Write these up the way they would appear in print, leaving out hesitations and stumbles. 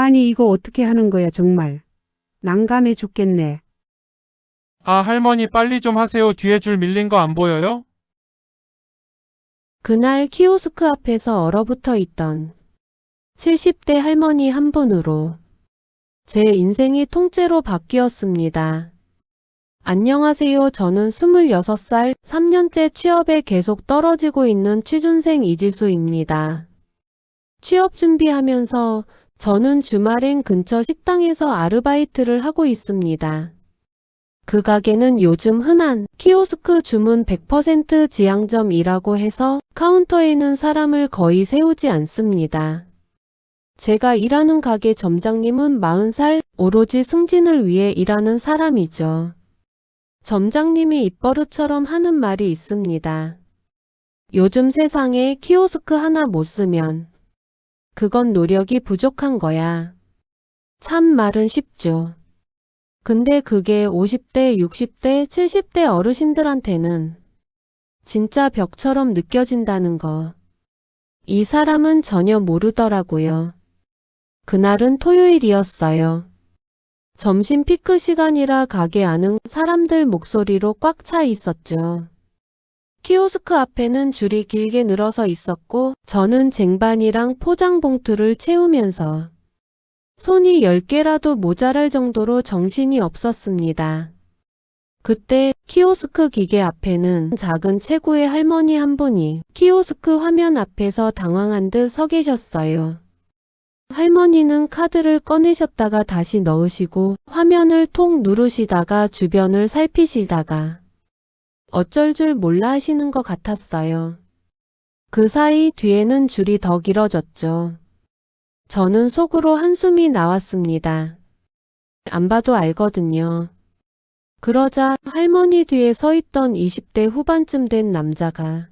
아니 이거 어떻게 하는 거야 정말. 난감해 죽겠네. 아, 할머니 빨리 좀 하세요. 뒤에 줄 밀린 거 안 보여요? 그날 키오스크 앞에서 얼어붙어 있던 70대 할머니 한 분으로 제 인생이 통째로 바뀌었습니다. 안녕하세요. 저는 26살, 3년째 취업에 계속 떨어지고 있는 취준생 이지수입니다. 취업 준비하면서 저는 주말엔 근처 식당에서 아르바이트를 하고 있습니다. 그 가게는 요즘 흔한 키오스크 주문 100% 지향점이라고 해서 카운터에는 사람을 거의 세우지 않습니다. 제가 일하는 가게 점장님은 40살, 오로지 승진을 위해 일하는 사람이죠. 점장님이 입버릇처럼 하는 말이 있습니다. 요즘 세상에 키오스크 하나 못 쓰면 그건 노력이 부족한 거야. 참 말은 쉽죠. 근데 그게 50대, 60대, 70대 어르신들한테는 진짜 벽처럼 느껴진다는 거. 이 사람은 전혀 모르더라고요. 그날은 토요일이었어요. 점심 피크 시간이라 가게 안은 사람들 목소리로 꽉 차 있었죠. 키오스크 앞에는 줄이 길게 늘어서 있었고 저는 쟁반이랑 포장 봉투를 채우면서 손이 10개라도 모자랄 정도로 정신이 없었습니다. 그때 키오스크 기계 앞에는 작은 체구의 할머니 한 분이 키오스크 화면 앞에서 당황한 듯 서 계셨어요. 할머니는 카드를 꺼내셨다가 다시 넣으시고 화면을 톡 누르시다가 주변을 살피시다가 어쩔 줄 몰라 하시는 것 같았어요. 그 사이 뒤에는 줄이 더 길어졌죠. 저는 속으로 한숨이 나왔습니다. 안 봐도 알거든요. 그러자 할머니 뒤에 서 있던 20대 후반쯤 된 남자가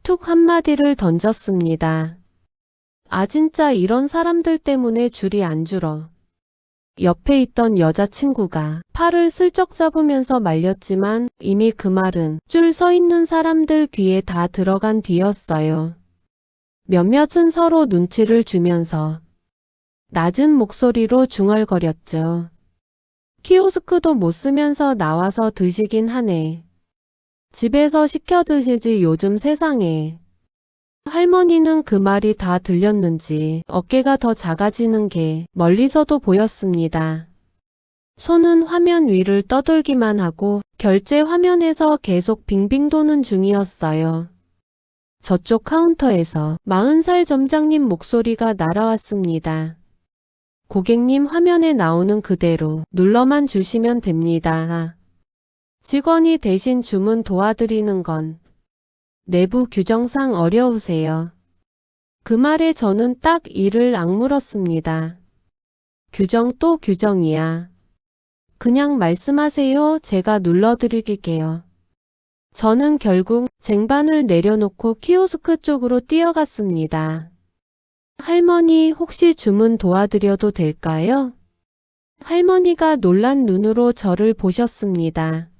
툭 한마디를 던졌습니다. 아 진짜 이런 사람들 때문에 줄이 안 줄어. 옆에 있던 여자친구가 팔을 슬쩍 잡으면서 말렸지만 이미 그 말은 줄 서 있는 사람들 귀에 다 들어간 뒤였어요. 몇몇은 서로 눈치를 주면서 낮은 목소리로 중얼거렸죠. 키오스크도 못 쓰면서 나와서 드시긴 하네. 집에서 시켜 드시지 요즘 세상에. 할머니는 그 말이 다 들렸는지 어깨가 더 작아지는 게 멀리서도 보였습니다. 손은 화면 위를 떠돌기만 하고 결제 화면에서 계속 빙빙 도는 중이었어요. 저쪽 카운터에서 40살 점장님 목소리가 날아왔습니다. 고객님 화면에 나오는 그대로 눌러만 주시면 됩니다. 직원이 대신 주문 도와드리는 건 내부 규정상 어려우세요. 그 말에 저는 딱 이를 악물었습니다. 규정 또 규정이야. 그냥 말씀하세요. 제가 눌러드릴게요. 저는 결국 쟁반을 내려놓고 키오스크 쪽으로 뛰어갔습니다. 할머니 혹시 주문 도와드려도 될까요? 할머니가 놀란 눈으로 저를 보셨습니다.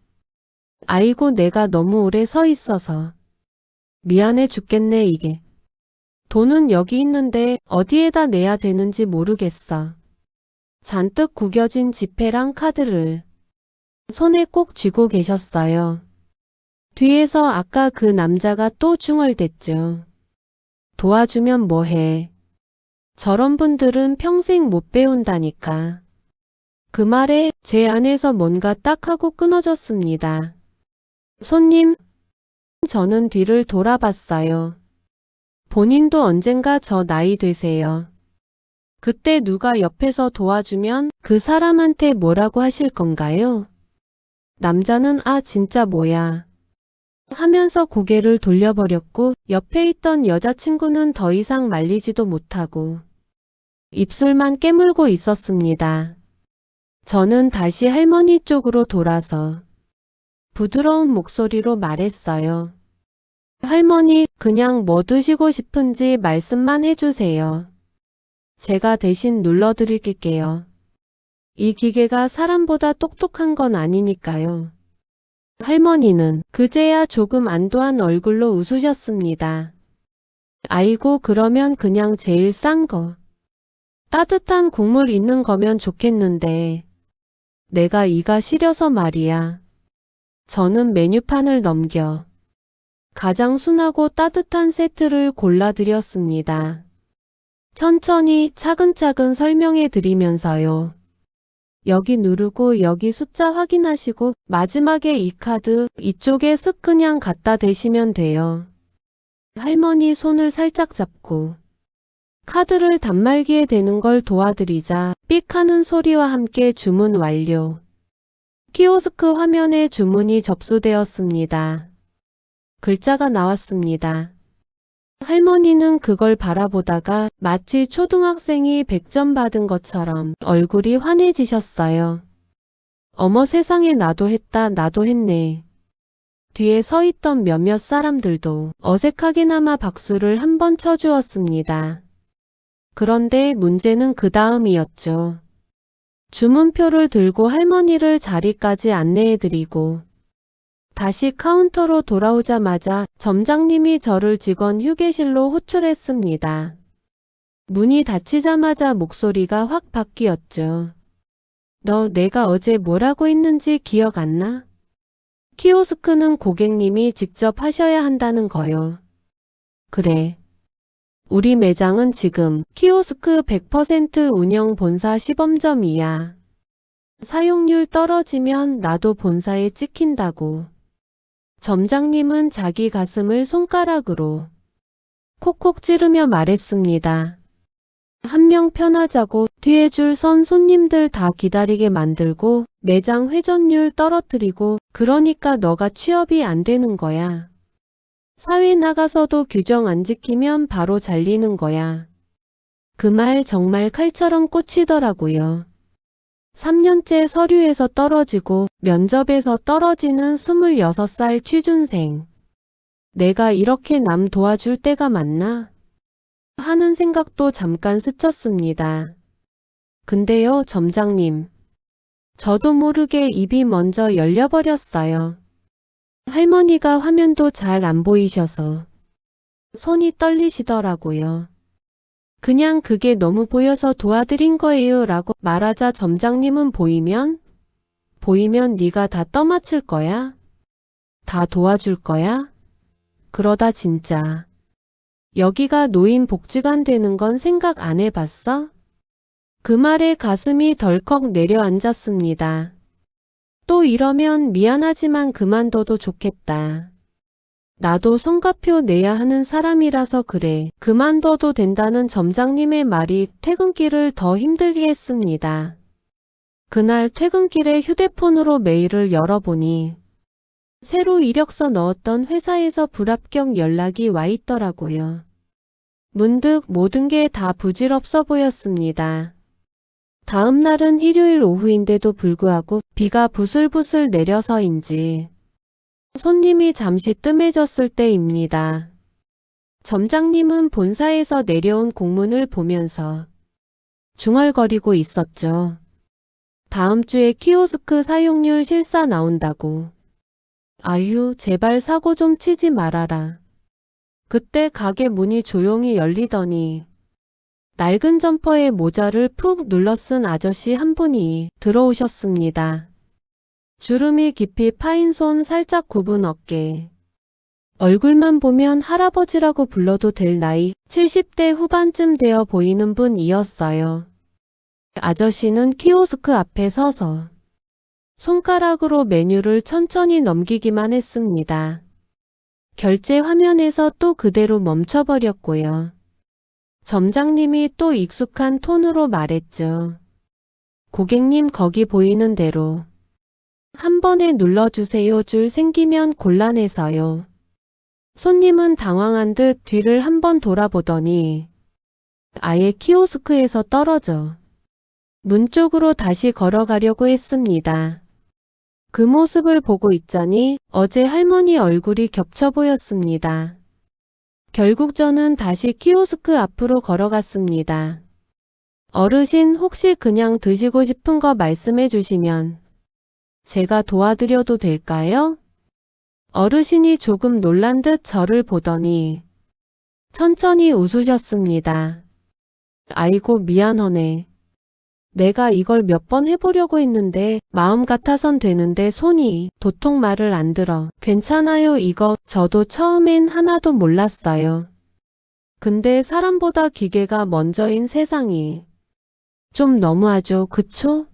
아이고 내가 너무 오래 서 있어서. 미안해 죽겠네 이게. 돈은 여기 있는데 어디에다 내야 되는지 모르겠어. 잔뜩 구겨진 지폐랑 카드를 손에 꼭 쥐고 계셨어요. 뒤에서 아까 그 남자가 또 중얼댔죠. 도와주면 뭐해. 저런 분들은 평생 못 배운다니까. 그 말에 제 안에서 뭔가 딱 하고 끊어졌습니다. 손님, 저는 뒤를 돌아봤어요. 본인도 언젠가 저 나이 되세요. 그때 누가 옆에서 도와주면 그 사람한테 뭐라고 하실 건가요? 남자는 아 진짜 뭐야 하면서 고개를 돌려버렸고 옆에 있던 여자친구는 더 이상 말리지도 못하고 입술만 깨물고 있었습니다. 저는 다시 할머니 쪽으로 돌아서 부드러운 목소리로 말했어요. 할머니, 그냥 뭐 드시고 싶은지 말씀만 해주세요. 제가 대신 눌러드릴게요. 이 기계가 사람보다 똑똑한 건 아니니까요. 할머니는 그제야 조금 안도한 얼굴로 웃으셨습니다. 아이고, 그러면 그냥 제일 싼 거. 따뜻한 국물 있는 거면 좋겠는데 내가 이가 시려서 말이야. 저는 메뉴판을 넘겨 가장 순하고 따뜻한 세트를 골라드렸습니다. 천천히 차근차근 설명해 드리면서요. 여기 누르고 여기 숫자 확인하시고 마지막에 이 카드 이쪽에 쓱 그냥 갖다 대시면 돼요. 할머니 손을 살짝 잡고 카드를 단말기에 대는 걸 도와드리자 삑 하는 소리와 함께 주문 완료. 키오스크 화면에 주문이 접수되었습니다. 글자가 나왔습니다. 할머니는 그걸 바라보다가 마치 초등학생이 100점 받은 것처럼 얼굴이 환해지셨어요. 어머 세상에 나도 했다 나도 했네. 뒤에 서 있던 몇몇 사람들도 어색하게나마 박수를 한번 쳐주었습니다. 그런데 문제는 그 다음이었죠. 주문표를 들고 할머니를 자리까지 안내해드리고 다시 카운터로 돌아오자마자 점장님이 저를 직원 휴게실로 호출했습니다. 문이 닫히자마자 목소리가 확 바뀌었죠. 너 내가 어제 뭐라고 했는지 기억 안 나? 키오스크는 고객님이 직접 하셔야 한다는 거요. 그래. 우리 매장은 지금 키오스크 100% 운영 본사 시범점이야. 사용률 떨어지면 나도 본사에 찍힌다고. 점장님은 자기 가슴을 손가락으로 콕콕 찌르며 말했습니다. 한 명 편하자고 뒤에 줄 선 손님들 다 기다리게 만들고 매장 회전율 떨어뜨리고 그러니까 너가 취업이 안 되는 거야. 사회 나가서도 규정 안 지키면 바로 잘리는 거야. 그 말 정말 칼처럼 꽂히더라고요. 3년째 서류에서 떨어지고 면접에서 떨어지는 26살 취준생. 내가 이렇게 남 도와줄 때가 맞나? 하는 생각도 잠깐 스쳤습니다. 근데요, 점장님. 저도 모르게 입이 먼저 열려버렸어요. 할머니가 화면도 잘 안 보이셔서 손이 떨리시더라고요. 그냥 그게 너무 보여서 도와드린 거예요 라고 말하자 점장님은 보이면 네가 다 떠맡을 거야? 다 도와줄 거야? 그러다 진짜 여기가 노인복지관 되는 건 생각 안 해봤어? 그 말에 가슴이 덜컥 내려앉았습니다. 또 이러면 미안하지만 그만둬도 좋겠다. 나도 성과표 내야 하는 사람이라서 그래. 그만둬도 된다는 점장님의 말이 퇴근길을 더 힘들게 했습니다. 그날 퇴근길에 휴대폰으로 메일을 열어보니 새로 이력서 넣었던 회사에서 불합격 연락이 와 있더라고요. 문득 모든 게 다 부질없어 보였습니다. 다음 날은 일요일 오후인데도 불구하고 비가 부슬부슬 내려서인지 손님이 잠시 뜸해졌을 때입니다. 점장님은 본사에서 내려온 공문을 보면서 중얼거리고 있었죠. 다음 주에 키오스크 사용률 실사 나온다고. 아유, 제발 사고 좀 치지 말아라. 그때 가게 문이 조용히 열리더니 낡은 점퍼에 모자를 푹 눌러쓴 아저씨 한 분이 들어오셨습니다. 주름이 깊이 파인 손 살짝 굽은 어깨. 얼굴만 보면 할아버지라고 불러도 될 나이 70대 후반쯤 되어 보이는 분이었어요. 아저씨는 키오스크 앞에 서서 손가락으로 메뉴를 천천히 넘기기만 했습니다. 결제 화면에서 또 그대로 멈춰버렸고요. 점장님이 또 익숙한 톤으로 말했죠. 고객님 거기 보이는 대로 한 번에 눌러주세요. 줄 생기면 곤란해서요. 손님은 당황한 듯 뒤를 한번 돌아보더니 아예 키오스크에서 떨어져 문 쪽으로 다시 걸어가려고 했습니다. 그 모습을 보고 있자니 어제 할머니 얼굴이 겹쳐 보였습니다. 결국 저는 다시 키오스크 앞으로 걸어갔습니다. 어르신 혹시 그냥 드시고 싶은 거 말씀해 주시면 제가 도와드려도 될까요? 어르신이 조금 놀란 듯 저를 보더니 천천히 웃으셨습니다. 아이고 미안하네. 내가 이걸 몇 번 해보려고 했는데 마음 같아선 되는데 손이 도통 말을 안 들어. 괜찮아요 이거 저도 처음엔 하나도 몰랐어요. 근데 사람보다 기계가 먼저인 세상이 좀 너무하죠 그쵸?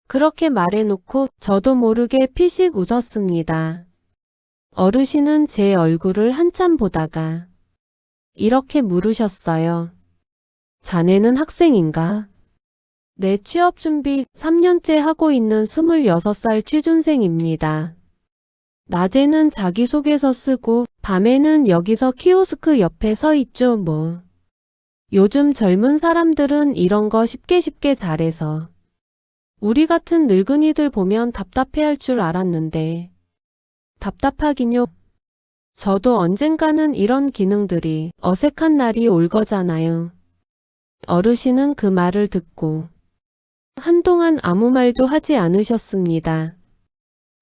그렇게 말해놓고 저도 모르게 피식 웃었습니다. 어르신은 제 얼굴을 한참 보다가 이렇게 물으셨어요. 자네는 학생인가? 내 취업 준비 3년째 하고 있는 26살 취준생입니다. 낮에는 자기소개서 쓰고 밤에는 여기서 키오스크 옆에 서 있죠 뭐. 요즘 젊은 사람들은 이런 거 쉽게 잘해서 우리 같은 늙은이들 보면 답답해할 줄 알았는데 답답하긴요. 저도 언젠가는 이런 기능들이 어색한 날이 올 거잖아요. 어르신은 그 말을 듣고 한동안 아무 말도 하지 않으셨습니다.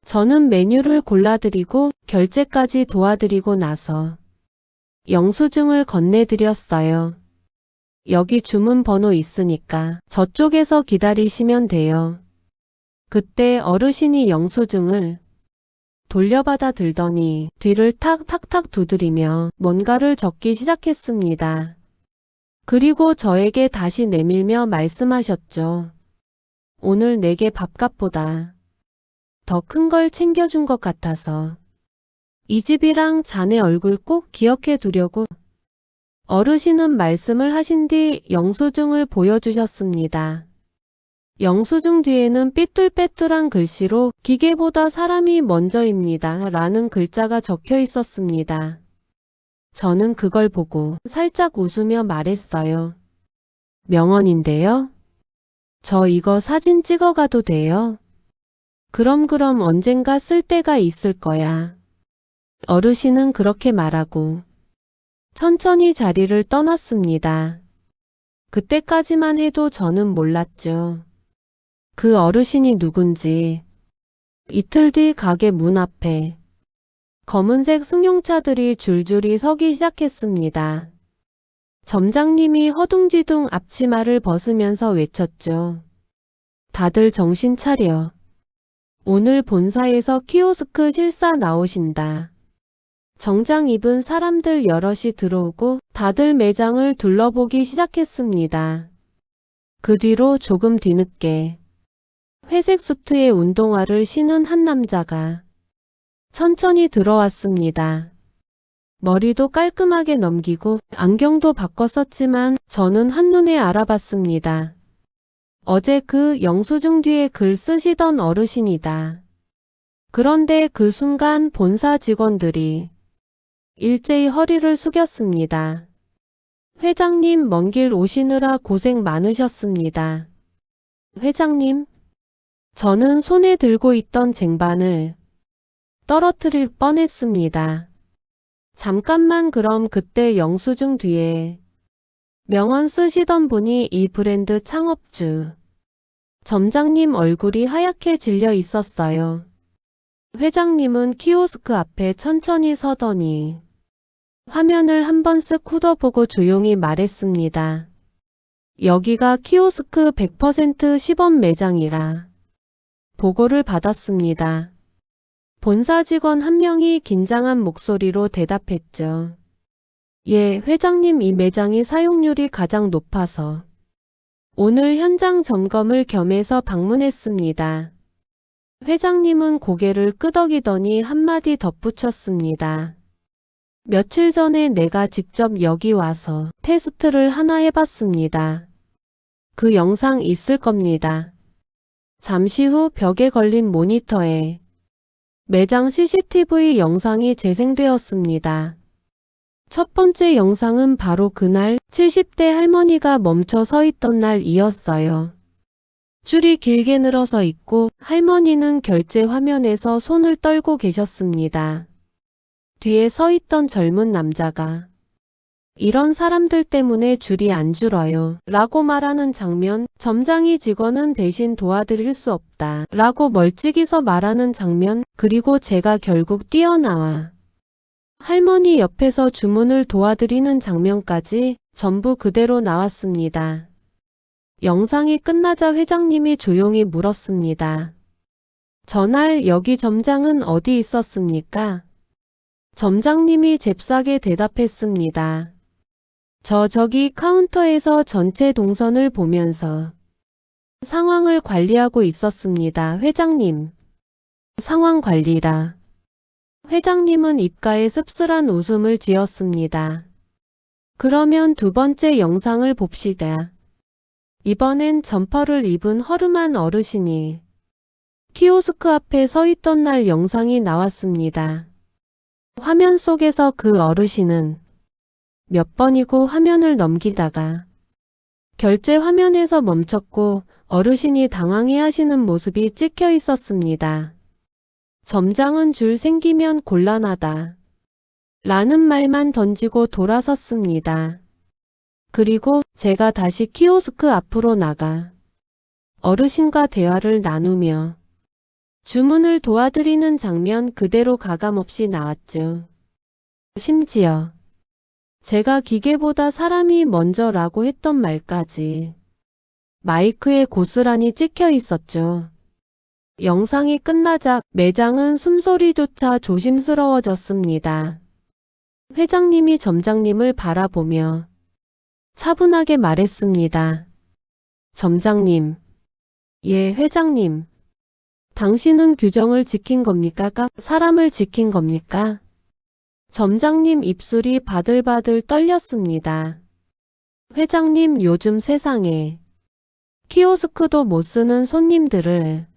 저는 메뉴를 골라드리고 결제까지 도와드리고 나서 영수증을 건네드렸어요. 여기 주문 번호 있으니까 저쪽에서 기다리시면 돼요. 그때 어르신이 영수증을 돌려받아 들더니 뒤를 탁탁탁 두드리며 뭔가를 적기 시작했습니다. 그리고 저에게 다시 내밀며 말씀하셨죠. 오늘 내게 밥값보다 더 큰 걸 챙겨준 것 같아서 이 집이랑 자네 얼굴 꼭 기억해 두려고. 어르신은 말씀을 하신 뒤 영수증을 보여주셨습니다. 영수증 뒤에는 삐뚤빼뚤한 글씨로 기계보다 사람이 먼저입니다 라는 글자가 적혀 있었습니다. 저는 그걸 보고 살짝 웃으며 말했어요. 명언인데요? 저 이거 사진 찍어가도 돼요? 그럼 언젠가 쓸 때가 있을 거야. 어르신은 그렇게 말하고 천천히 자리를 떠났습니다. 그때까지만 해도 저는 몰랐죠. 그 어르신이 누군지. 이틀 뒤 가게 문 앞에 검은색 승용차들이 줄줄이 서기 시작했습니다. 점장님이 허둥지둥 앞치마를 벗으면서 외쳤죠. 다들 정신 차려. 오늘 본사에서 키오스크 실사 나오신다. 정장 입은 사람들 여럿이 들어오고 다들 매장을 둘러보기 시작했습니다. 그 뒤로 조금 뒤늦게 회색 수트에 운동화를 신은 한 남자가 천천히 들어왔습니다. 머리도 깔끔하게 넘기고 안경도 바꿨었지만 저는 한눈에 알아봤습니다. 어제 그 영수증 뒤에 글 쓰시던 어르신이다. 그런데 그 순간 본사 직원들이 일제히 허리를 숙였습니다. 회장님 먼 길 오시느라 고생 많으셨습니다. 회장님? 저는 손에 들고 있던 쟁반을 떨어뜨릴 뻔했습니다. 잠깐만 그럼 그때 영수증 뒤에 명언 쓰시던 분이 이 브랜드 창업주 점장님 얼굴이 하얗게 질려 있었어요. 회장님은 키오스크 앞에 천천히 서더니 화면을 한번 쓱 훑어보고 조용히 말했습니다. 여기가 키오스크 100% 시범 매장이라 보고를 받았습니다. 본사 직원 한 명이 긴장한 목소리로 대답했죠. 예, 회장님 이 매장이 사용률이 가장 높아서 오늘 현장 점검을 겸해서 방문했습니다. 회장님은 고개를 끄덕이더니 한마디 덧붙였습니다. 며칠 전에 내가 직접 여기 와서 테스트를 하나 해봤습니다. 그 영상 있을 겁니다. 잠시 후 벽에 걸린 모니터에 매장 CCTV 영상이 재생되었습니다. 첫 번째 영상은 바로 그날 70대 할머니가 멈춰 서 있던 날이었어요. 줄이 길게 늘어서 있고 할머니는 결제 화면에서 손을 떨고 계셨습니다. 뒤에 서 있던 젊은 남자가 이런 사람들 때문에 줄이 안 줄어요 라고 말하는 장면, 점장이 직원은 대신 도와드릴 수 없다 라고 멀찍이서 말하는 장면, 그리고 제가 결국 뛰어나와 할머니 옆에서 주문을 도와드리는 장면까지 전부 그대로 나왔습니다. 영상이 끝나자 회장님이 조용히 물었습니다. 전날 여기 점장은 어디 있었습니까? 점장님이 잽싸게 대답했습니다. 저기 카운터에서 전체 동선을 보면서 상황을 관리하고 있었습니다, 회장님. 상황 관리라. 회장님은 입가에 씁쓸한 웃음을 지었습니다. 그러면 두 번째 영상을 봅시다. 이번엔 점퍼를 입은 허름한 어르신이 키오스크 앞에 서 있던 날 영상이 나왔습니다. 화면 속에서 그 어르신은 몇 번이고 화면을 넘기다가 결제 화면에서 멈췄고 어르신이 당황해 하시는 모습이 찍혀 있었습니다. 점장은 줄 생기면 곤란하다. 라는 말만 던지고 돌아섰습니다. 그리고 제가 다시 키오스크 앞으로 나가 어르신과 대화를 나누며 주문을 도와드리는 장면 그대로 가감없이 나왔죠. 심지어 제가 기계보다 사람이 먼저라고 했던 말까지 마이크에 고스란히 찍혀 있었죠. 영상이 끝나자 매장은 숨소리조차 조심스러워졌습니다. 회장님이 점장님을 바라보며 차분하게 말했습니다. 점장님. 예, 회장님. 당신은 규정을 지킨 겁니까? 사람을 지킨 겁니까? 점장님 입술이 바들바들 떨렸습니다. 회장님, 요즘 세상에 키오스크도 못 쓰는 손님들을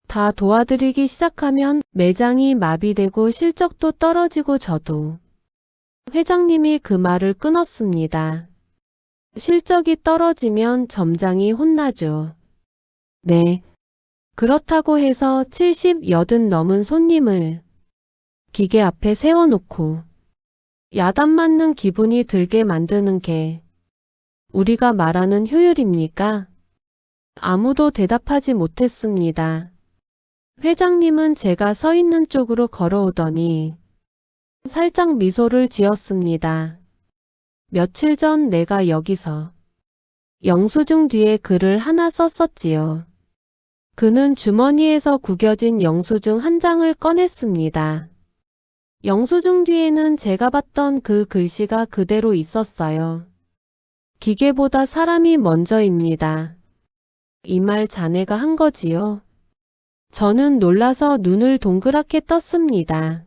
다 도와드리기 시작하면 매장이 마비되고 실적도 떨어지고 저도. 회장님이 그 말을 끊었습니다. 실적이 떨어지면 점장이 혼나죠. 네. 그렇다고 해서 70, 80 넘은 손님을 기계 앞에 세워놓고 야단 맞는 기분이 들게 만드는 게 우리가 말하는 효율입니까? 아무도 대답하지 못했습니다. 회장님은 제가 서 있는 쪽으로 걸어오더니 살짝 미소를 지었습니다. 며칠 전 내가 여기서 영수증 뒤에 글을 하나 썼었지요. 그는 주머니에서 구겨진 영수증 한 장을 꺼냈습니다. 영수증 뒤에는 제가 봤던 그 글씨가 그대로 있었어요. 기계보다 사람이 먼저입니다. 이 말 자네가 한 거지요? 저는 놀라서 눈을 동그랗게 떴습니다.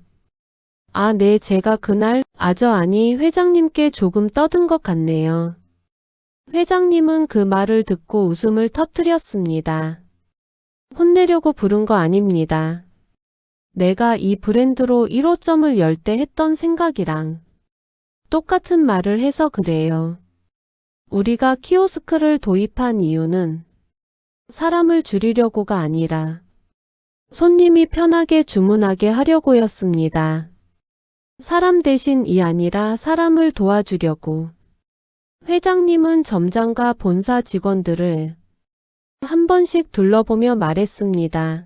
아, 네, 제가 그날 아니 회장님께 조금 떠든 것 같네요. 회장님은 그 말을 듣고 웃음을 터뜨렸습니다. 혼내려고 부른 거 아닙니다. 내가 이 브랜드로 1호점을 열 때 했던 생각이랑 똑같은 말을 해서 그래요. 우리가 키오스크를 도입한 이유는 사람을 줄이려고가 아니라 손님이 편하게 주문하게 하려고였습니다. 사람 대신 이 아니라 사람을 도와주려고. 회장님은 점장과 본사 직원들을 한 번씩 둘러보며 말했습니다.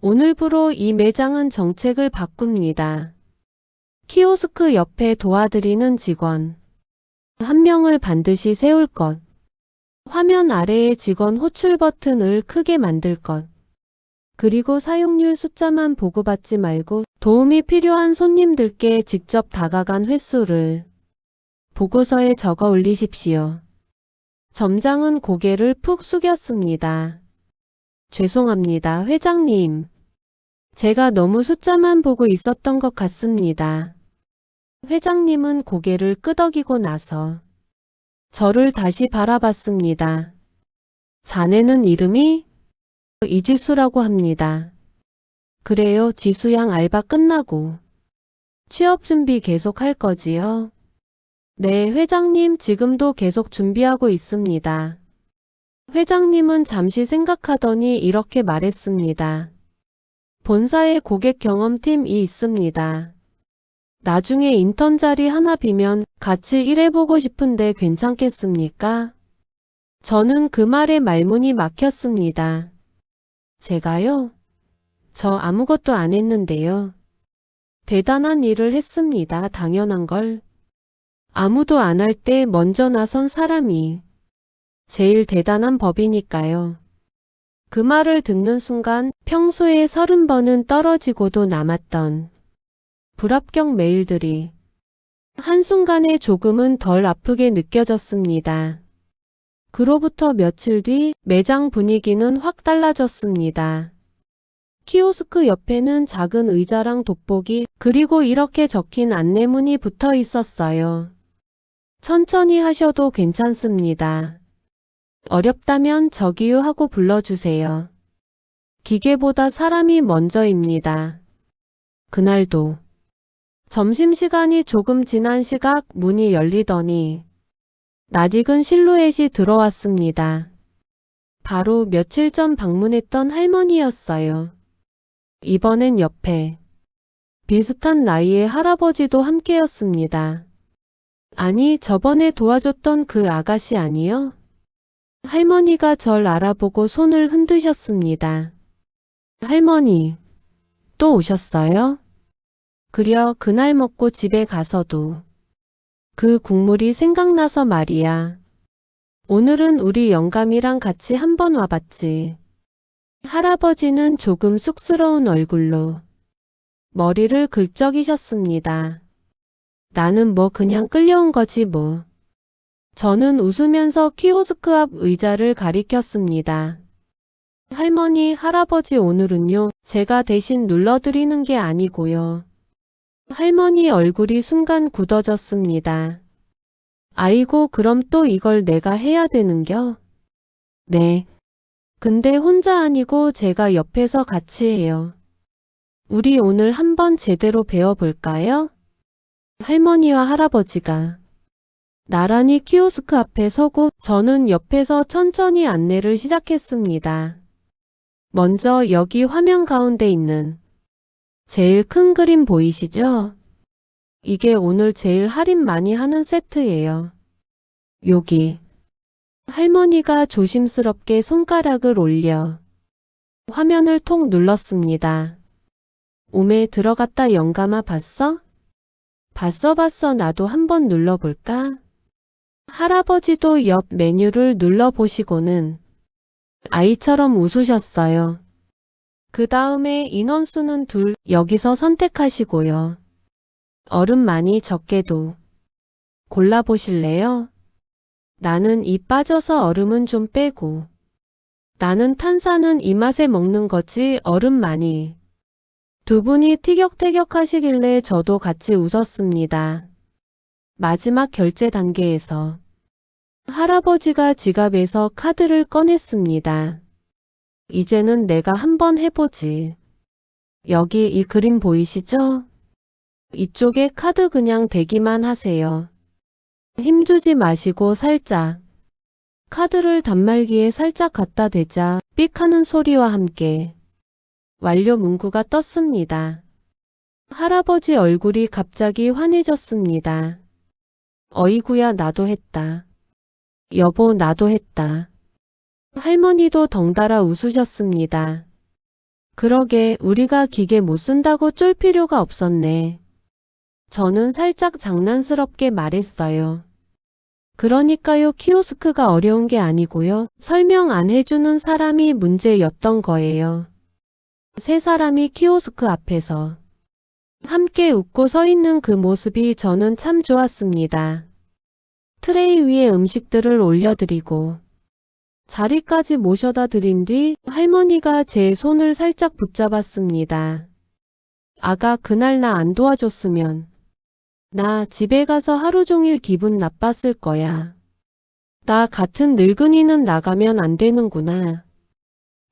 오늘부로 이 매장은 정책을 바꿉니다. 키오스크 옆에 도와드리는 직원 한 명을 반드시 세울 것. 화면 아래에 직원 호출 버튼을 크게 만들 것. 그리고 사용률 숫자만 보고받지 말고 도움이 필요한 손님들께 직접 다가간 횟수를 보고서에 적어 올리십시오. 점장은 고개를 푹 숙였습니다. 죄송합니다, 회장님. 제가 너무 숫자만 보고 있었던 것 같습니다. 회장님은 고개를 끄덕이고 나서 저를 다시 바라봤습니다. 자네는 이름이? 이지수라고 합니다. 그래요, 지수양 알바 끝나고 취업 준비 계속 할 거지요? 네, 회장님 지금도 계속 준비하고 있습니다. 회장님은 잠시 생각하더니 이렇게 말했습니다. 본사에 고객 경험팀이 있습니다. 나중에 인턴 자리 하나 비면 같이 일해보고 싶은데 괜찮겠습니까? 저는 그 말에 말문이 막혔습니다. 제가요? 저 아무것도 안 했는데요. 대단한 일을 했습니다. 당연한 걸. 아무도 안 할 때 먼저 나선 사람이 제일 대단한 법이니까요. 그 말을 듣는 순간 평소에 30번은 떨어지고도 남았던 불합격 메일들이 한순간에 조금은 덜 아프게 느껴졌습니다. 그로부터 며칠 뒤 매장 분위기는 확 달라졌습니다. 키오스크 옆에는 작은 의자랑 돋보기 그리고 이렇게 적힌 안내문이 붙어 있었어요. 천천히 하셔도 괜찮습니다. 어렵다면 저기요 하고 불러주세요. 기계보다 사람이 먼저입니다. 그날도 점심시간이 조금 지난 시각 문이 열리더니 낯익은 실루엣이 들어왔습니다. 바로 며칠 전 방문했던 할머니였어요. 이번엔 옆에 비슷한 나이의 할아버지도 함께였습니다. 아니, 저번에 도와줬던 그 아가씨 아니요? 할머니가 절 알아보고 손을 흔드셨습니다. 할머니, 또 오셨어요? 그려 그날 먹고 집에 가서도 그 국물이 생각나서 말이야. 오늘은 우리 영감이랑 같이 한번 와봤지. 할아버지는 조금 쑥스러운 얼굴로 머리를 긁적이셨습니다. 나는 뭐 그냥 끌려온 거지 뭐. 저는 웃으면서 키오스크 앞 의자를 가리켰습니다. 할머니, 할아버지 오늘은요, 제가 대신 눌러드리는 게 아니고요. 할머니 얼굴이 순간 굳어졌습니다. 아이고, 그럼 또 이걸 내가 해야 되는겨? 네. 근데 혼자 아니고 제가 옆에서 같이 해요. 우리 오늘 한번 제대로 배워볼까요? 할머니와 할아버지가 나란히 키오스크 앞에 서고 저는 옆에서 천천히 안내를 시작했습니다. 먼저 여기 화면 가운데 있는 제일 큰 그림 보이시죠? 이게 오늘 제일 할인 많이 하는 세트예요. 여기. 할머니가 조심스럽게 손가락을 올려 화면을 톡 눌렀습니다. 오메 들어갔다 영감아 봤어? 봤어 나도 한번 눌러볼까? 할아버지도 옆 메뉴를 눌러보시고는 아이처럼 웃으셨어요. 그 다음에 인원수는 2, 여기서 선택하시고요. 얼음 많이 적게도 골라보실래요? 나는 이 빠져서 얼음은 좀 빼고. 나는 탄산은 이 맛에 먹는 거지 얼음 많이. 두 분이 티격태격 하시길래 저도 같이 웃었습니다. 마지막 결제 단계에서 할아버지가 지갑에서 카드를 꺼냈습니다. 이제는 내가 한번 해보지. 여기 이 그림 보이시죠? 이쪽에 카드 그냥 대기만 하세요. 힘주지 마시고 살짝. 카드를 단말기에 살짝 갖다 대자 삑 하는 소리와 함께 완료 문구가 떴습니다. 할아버지 얼굴이 갑자기 환해졌습니다. 어이구야 나도 했다. 여보 나도 했다. 할머니도 덩달아 웃으셨습니다. 그러게 우리가 기계 못 쓴다고 쫄 필요가 없었네. 저는 살짝 장난스럽게 말했어요. 그러니까요 키오스크가 어려운 게 아니고요. 설명 안 해주는 사람이 문제였던 거예요. 세 사람이 키오스크 앞에서 함께 웃고 서 있는 그 모습이 저는 참 좋았습니다. 트레이 위에 음식들을 올려드리고 자리까지 모셔다 드린 뒤 할머니가 제 손을 살짝 붙잡았습니다. 아가 그날 나 안 도와줬으면 나 집에 가서 하루 종일 기분 나빴을 거야. 나 같은 늙은이는 나가면 안 되는구나.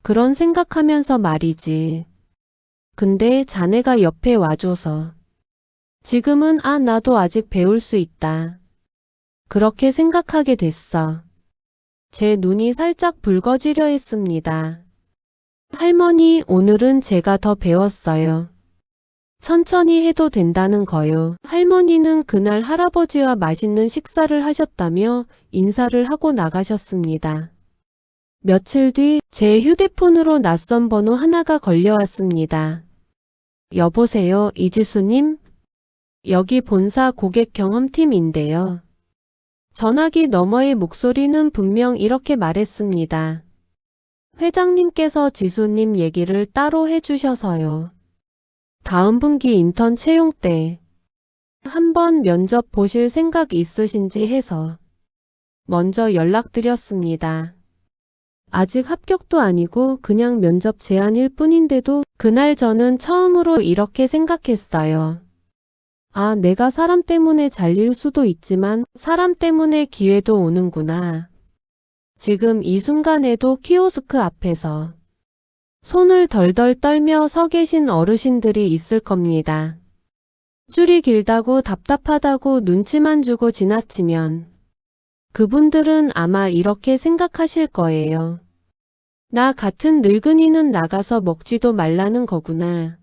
그런 생각하면서 말이지. 근데 자네가 옆에 와줘서 지금은 나도 아직 배울 수 있다. 그렇게 생각하게 됐어. 제 눈이 살짝 붉어지려 했습니다. 할머니, 오늘은 제가 더 배웠어요. 천천히 해도 된다는 거요. 할머니는 그날 할아버지와 맛있는 식사를 하셨다며 인사를 하고 나가셨습니다. 며칠 뒤 제 휴대폰으로 낯선 번호 하나가 걸려왔습니다. 여보세요, 이지수님? 여기 본사 고객 경험팀인데요. 전화기 너머의 목소리는 분명 이렇게 말했습니다. 회장님께서 지수님 얘기를 따로 해주셔서요. 다음 분기 인턴 채용 때 한번 면접 보실 생각 있으신지 해서 먼저 연락드렸습니다. 아직 합격도 아니고 그냥 면접 제안일 뿐인데도 그날 저는 처음으로 이렇게 생각했어요. 아, 내가 사람 때문에 잘릴 수도 있지만 사람 때문에 기회도 오는구나. 지금 이 순간에도 키오스크 앞에서 손을 덜덜 떨며 서 계신 어르신들이 있을 겁니다. 줄이 길다고 답답하다고 눈치만 주고 지나치면 그분들은 아마 이렇게 생각하실 거예요. 나 같은 늙은이는 나가서 먹지도 말라는 거구나.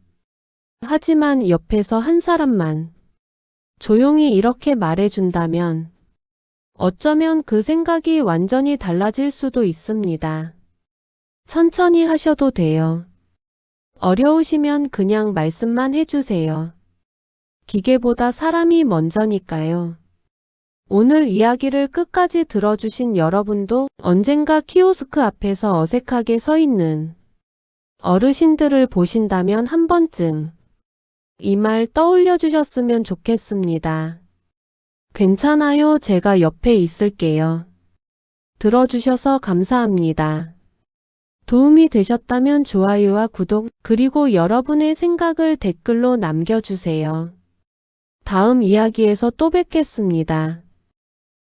하지만 옆에서 한 사람만 조용히 이렇게 말해준다면 어쩌면 그 생각이 완전히 달라질 수도 있습니다. 천천히 하셔도 돼요. 어려우시면 그냥 말씀만 해주세요. 기계보다 사람이 먼저니까요. 오늘 이야기를 끝까지 들어주신 여러분도 언젠가 키오스크 앞에서 어색하게 서 있는 어르신들을 보신다면 한 번쯤 이 말 떠올려 주셨으면 좋겠습니다. 괜찮아요. 제가 옆에 있을게요. 들어주셔서 감사합니다. 도움이 되셨다면 좋아요와 구독, 그리고 여러분의 생각을 댓글로 남겨주세요. 다음 이야기에서 또 뵙겠습니다.